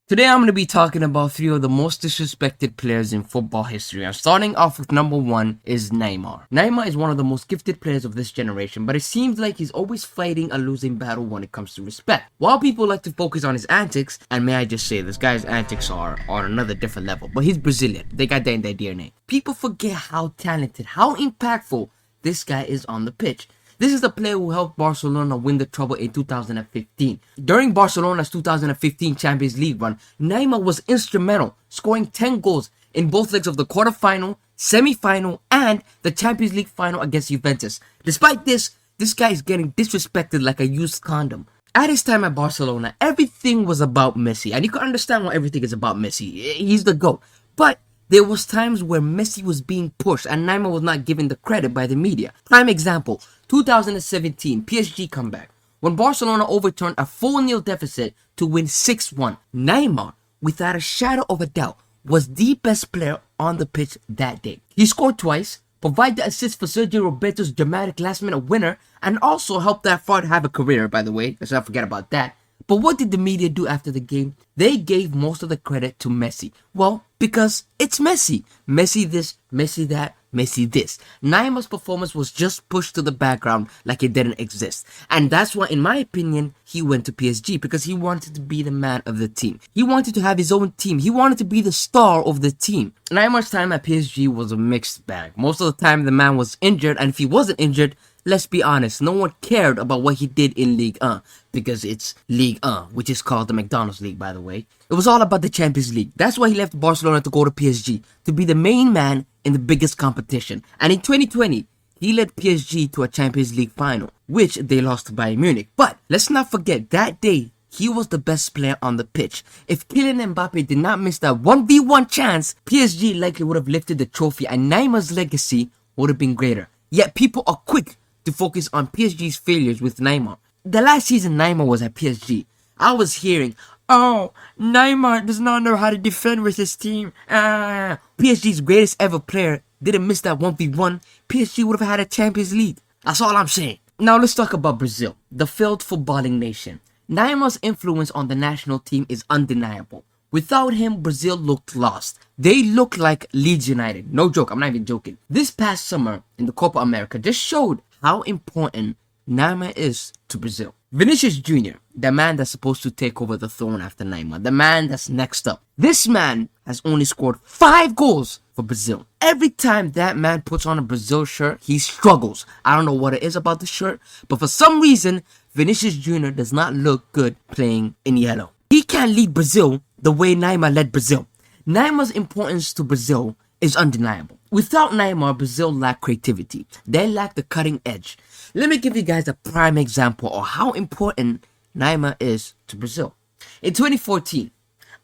Today I'm going to be talking about three of the most disrespected players in football history. And starting off with number one is Neymar. Neymar is one of the most gifted players of this generation, but it seems like he's always fighting a losing battle when it comes to respect. While people like to focus on his antics, and may I just say, this guy's antics are on another different level, but he's Brazilian. They got that in their DNA. People forget how talented, how impactful this guy is on the pitch. This is the player who helped Barcelona win the treble in 2015. During Barcelona's 2015 Champions League run, Neymar was instrumental, scoring 10 goals in both legs of the quarterfinal, semi-final, and the Champions League final against Juventus. Despite this guy is getting disrespected like a used condom. At his time at Barcelona, everything was about Messi, and you can understand why everything is about Messi. He's the GOAT. But there was times where Messi was being pushed and Neymar was not given the credit by the media. Prime example, 2017 PSG comeback. When Barcelona overturned a 4-0 deficit to win 6-1, Neymar, without a shadow of a doubt, was the best player on the pitch that day. He scored twice, provided the assist for Sergio Roberto's dramatic last-minute winner, and also helped that fraud have a career, by the way. Let's not forget about that. But what did the media do after the game? They gave most of the credit to Messi. Well, because it's Messi. Messi this, Messi that, Messi this. Neymar's performance was just pushed to the background like it didn't exist. And that's why, in my opinion, he went to PSG, because he wanted to be the man of the team. He wanted to have his own team. He wanted to be the star of the team. Neymar's time at PSG was a mixed bag. Most of the time, the man was injured, and if he wasn't injured, let's be honest, no one cared about what he did in Ligue 1, because it's Ligue 1, which is called the McDonald's League, by the way. It was all about the Champions League. That's why he left Barcelona to go to PSG, to be the main man in the biggest competition. And in 2020, he led PSG to a Champions League final, which they lost to Bayern Munich. But let's not forget, that day, he was the best player on the pitch. If Kylian Mbappe did not miss that 1v1 chance, PSG likely would have lifted the trophy and Neymar's legacy would have been greater. Yet people are quick to focus on PSG's failures with Neymar. The last season Neymar was at PSG, I was hearing, oh, Neymar does not know how to defend with his team. PSG's greatest ever player didn't miss that 1v1. PSG would have had a Champions League. That's all I'm saying. Now let's talk about Brazil, the failed footballing nation. Neymar's influence on the national team is undeniable. Without him, Brazil looked lost. They looked like Leeds United. No joke, I'm not even joking. This past summer in the Copa America just showed how important Neymar is to Brazil. Vinicius Jr., the man that's supposed to take over the throne after Neymar, the man that's next up. This man has only scored 5 goals for Brazil. Every time that man puts on a Brazil shirt, he struggles. I don't know what it is about the shirt, but for some reason, Vinicius Jr. does not look good playing in yellow. He can't lead Brazil the way Neymar led Brazil. Neymar's importance to Brazil is undeniable. Without Neymar, Brazil lacked creativity. They lacked the cutting edge. Let me give you guys a prime example of how important Neymar is to Brazil. In 2014,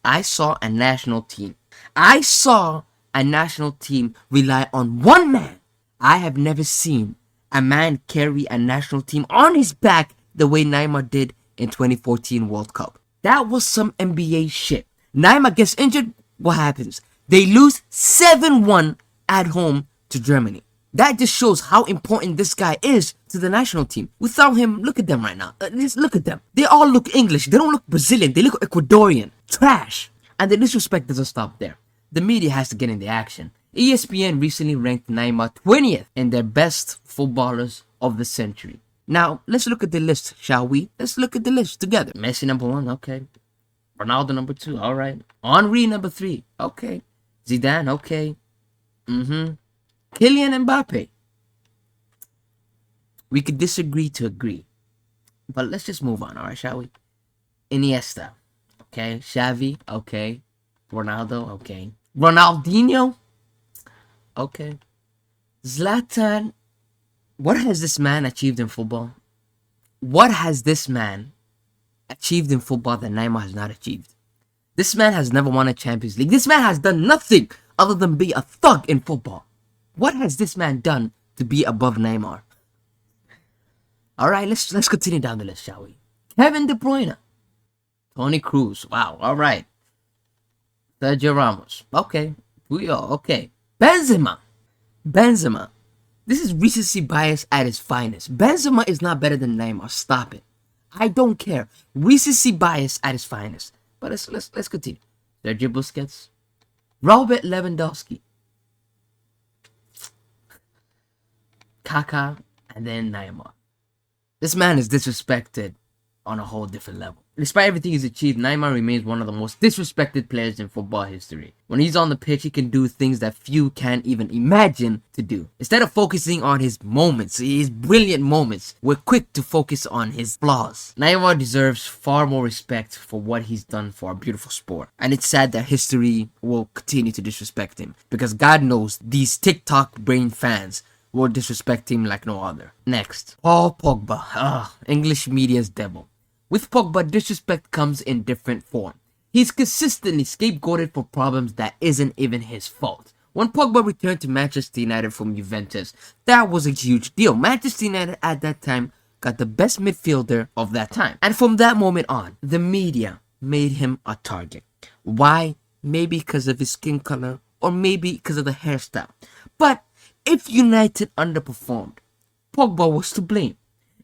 I saw a national team rely on one man. I have never seen a man carry a national team on his back the way Neymar did in 2014 World Cup. That was some NBA shit. Neymar gets injured, what happens? They lose 7-1 at home to Germany. That just shows how important this guy is to the national team. Without him, look at them right now. Just look at them. They all look English. They don't look Brazilian. They look Ecuadorian. Trash. And the disrespect doesn't stop there. The media has to get in the action. ESPN recently ranked Neymar 20th in their best footballers of the century. Now, let's look at the list, shall we? Let's look at the list together. Messi number 1, okay. Ronaldo number 2, alright. Henry number 3, okay. Zidane, okay. Kylian Mbappe. We could disagree to agree. But let's just move on, alright, shall we? Iniesta, okay. Xavi, okay. Ronaldo, okay. Ronaldinho, okay. Zlatan. What has this man achieved in football? What has this man achieved in football that Neymar has not achieved? This man has never won a Champions League. This man has done nothing other than be a thug in football. What has this man done to be above Neymar? Alright, let's continue down the list, shall we? Kevin De Bruyne. Toni Kroos. Wow, alright. Sergio Ramos. Okay. Puyol. Okay. Benzema. This is recency bias at its finest. Benzema is not better than Neymar. Stop it. I don't care. Recency bias at its finest. But let's continue. Sergio Busquets, Robert Lewandowski, Kaká, and then Neymar. This man is disrespected on a whole different level. Despite everything he's achieved, Neymar remains one of the most disrespected players in football history. When he's on the pitch, he can do things that few can even imagine to do. Instead of focusing on his moments, his brilliant moments, we're quick to focus on his flaws. Neymar deserves far more respect for what he's done for our beautiful sport. And it's sad that history will continue to disrespect him, because God knows these TikTok brain fans will disrespect him like no other. Next, Paul Pogba. English media's devil. With Pogba, disrespect comes in different form. He's consistently scapegoated for problems that isn't even his fault. When Pogba returned to Manchester United from Juventus, that was a huge deal. Manchester United at that time got the best midfielder of that time. And from that moment on, the media made him a target. Why? Maybe because of his skin color, or maybe because of the hairstyle. But if United underperformed, Pogba was to blame.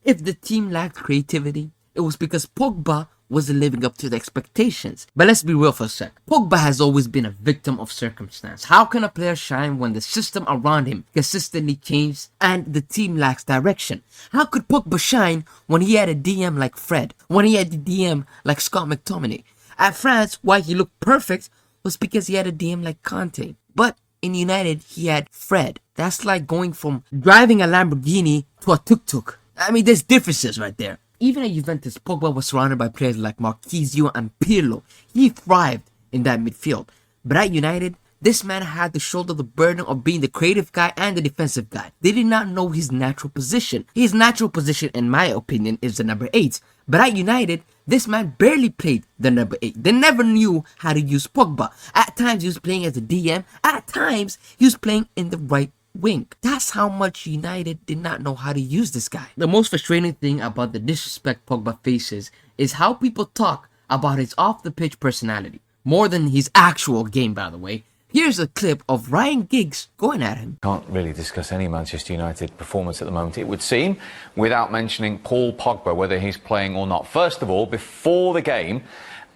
If the team lacked creativity, it was because Pogba wasn't living up to the expectations. But let's be real for a sec. Pogba has always been a victim of circumstance. How can a player shine when the system around him consistently changes and the team lacks direction? How could Pogba shine when he had a DM like Fred? When he had a DM like Scott McTominay? At France, why he looked perfect was because he had a DM like Conte. But in United, he had Fred. That's like going from driving a Lamborghini to a tuk-tuk. I mean, there's differences right there. Even at Juventus, Pogba was surrounded by players like Marquinhos and Pirlo. He thrived in that midfield. But at United, this man had to shoulder the burden of being the creative guy and the defensive guy. They did not know his natural position. His natural position, in my opinion, is the number 8. But at United, this man barely played the number 8. They never knew how to use Pogba. At times, he was playing as a DM. At times, he was playing in the right wing. That's how much United did not know how to use this guy. The most frustrating thing about the disrespect Pogba faces is how people talk about his off-the-pitch personality, more than his actual game, by the way. Here's a clip of Ryan Giggs going at him. Can't really discuss any Manchester United performance at the moment, it would seem, without mentioning Paul Pogba, whether he's playing or not. First of all, before the game,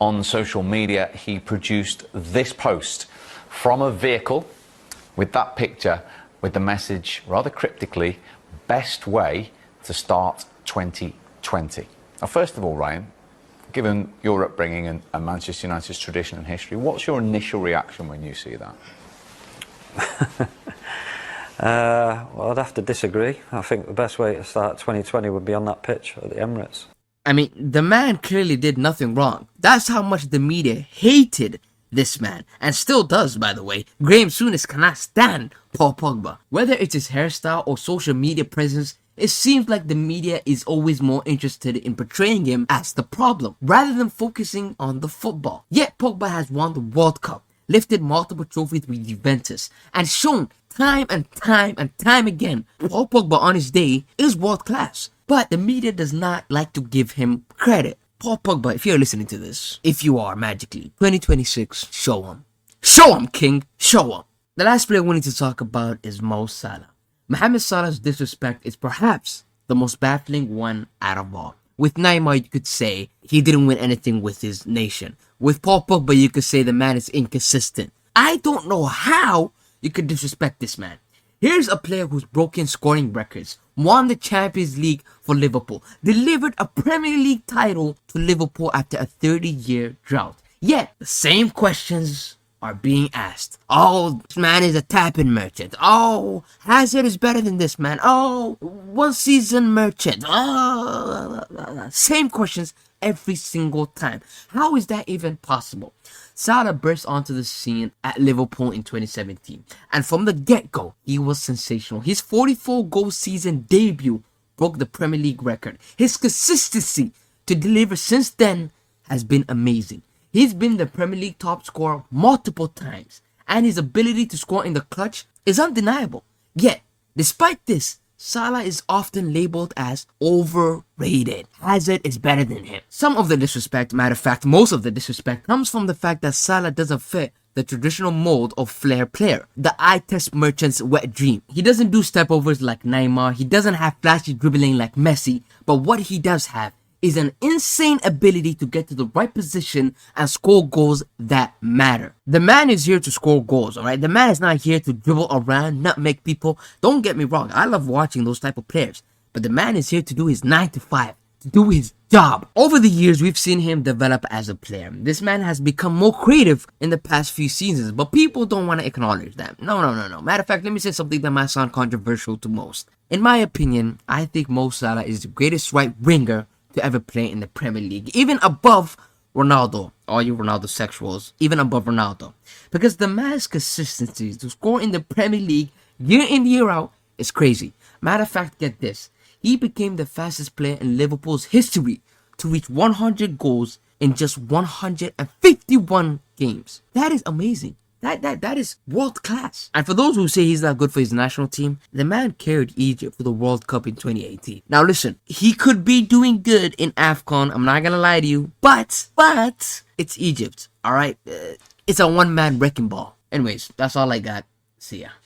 on social media, he produced this post from a vehicle with that picture, with the message, rather cryptically, best way to start 2020. Now, first of all, Ryan, given your upbringing and Manchester United's tradition and history, what's your initial reaction when you see that? Well, I'd have to disagree. I think the best way to start 2020 would be on that pitch at the Emirates. I mean, the man clearly did nothing wrong. That's how much the media hated this man, and still does, by the way. Graham Souness cannot stand Paul Pogba. Whether it's his hairstyle or social media presence, it seems like the media is always more interested in portraying him as the problem, rather than focusing on the football. Yet Pogba has won the World Cup, lifted multiple trophies with Juventus, and shown time and time again, Paul Pogba on his day is world class. But the media does not like to give him credit. Paul Pogba, if you're listening to this, if you are magically, 2026, show him. Show him, King. Show him. The last player we need to talk about is Mo Salah. Mohamed Salah's disrespect is perhaps the most baffling one out of all. With Neymar, you could say he didn't win anything with his nation. With Paul Pogba, you could say the man is inconsistent. I don't know how you could disrespect this man. Here's a player who's broken scoring records, won the Champions League for Liverpool, delivered a Premier League title to Liverpool after a 30-year drought. Yet, the same questions are being asked. Oh, this man is a tapping merchant. Oh, Hazard is better than this man. Oh, one season merchant. Oh, same questions every single time. How is that even possible? Salah burst onto the scene at Liverpool in 2017, and from the get-go, he was sensational. His 44-goal season debut broke the Premier League record. His consistency to deliver since then has been amazing. He's been the Premier League top scorer multiple times, and his ability to score in the clutch is undeniable. Yet, despite this, Salah is often labeled as overrated. Hazard is better than him. Some of the disrespect, matter of fact, most of the disrespect, comes from the fact that Salah doesn't fit the traditional mold of flair player, the eye test merchant's wet dream. He doesn't do stepovers like Neymar, he doesn't have flashy dribbling like Messi, but what he does have is an insane ability to get to the right position and score goals that matter. The man is here to score goals, alright? The man is not here to dribble around, not make people. Don't get me wrong, I love watching those type of players. But the man is here to do his 9 to 5, to do his job. Over the years, we've seen him develop as a player. This man has become more creative in the past few seasons, but people don't want to acknowledge that. No. Matter of fact, let me say something that might sound controversial to most. In my opinion, I think Mo Salah is the greatest right winger to ever play in the Premier League, even above Ronaldo. All you Ronaldo sexuals, even above Ronaldo. Because the man's consistency to score in the Premier League year in, year out is crazy. Matter of fact, get this. He became the fastest player in Liverpool's history to reach 100 goals in just 151 games. That is amazing. That is world class. And for those who say he's not good for his national team, the man carried Egypt for the World Cup in 2018. Now listen, he could be doing good in AFCON. I'm not gonna lie to you, but it's Egypt. All right, it's a one-man wrecking ball. Anyways, that's all I got. See ya.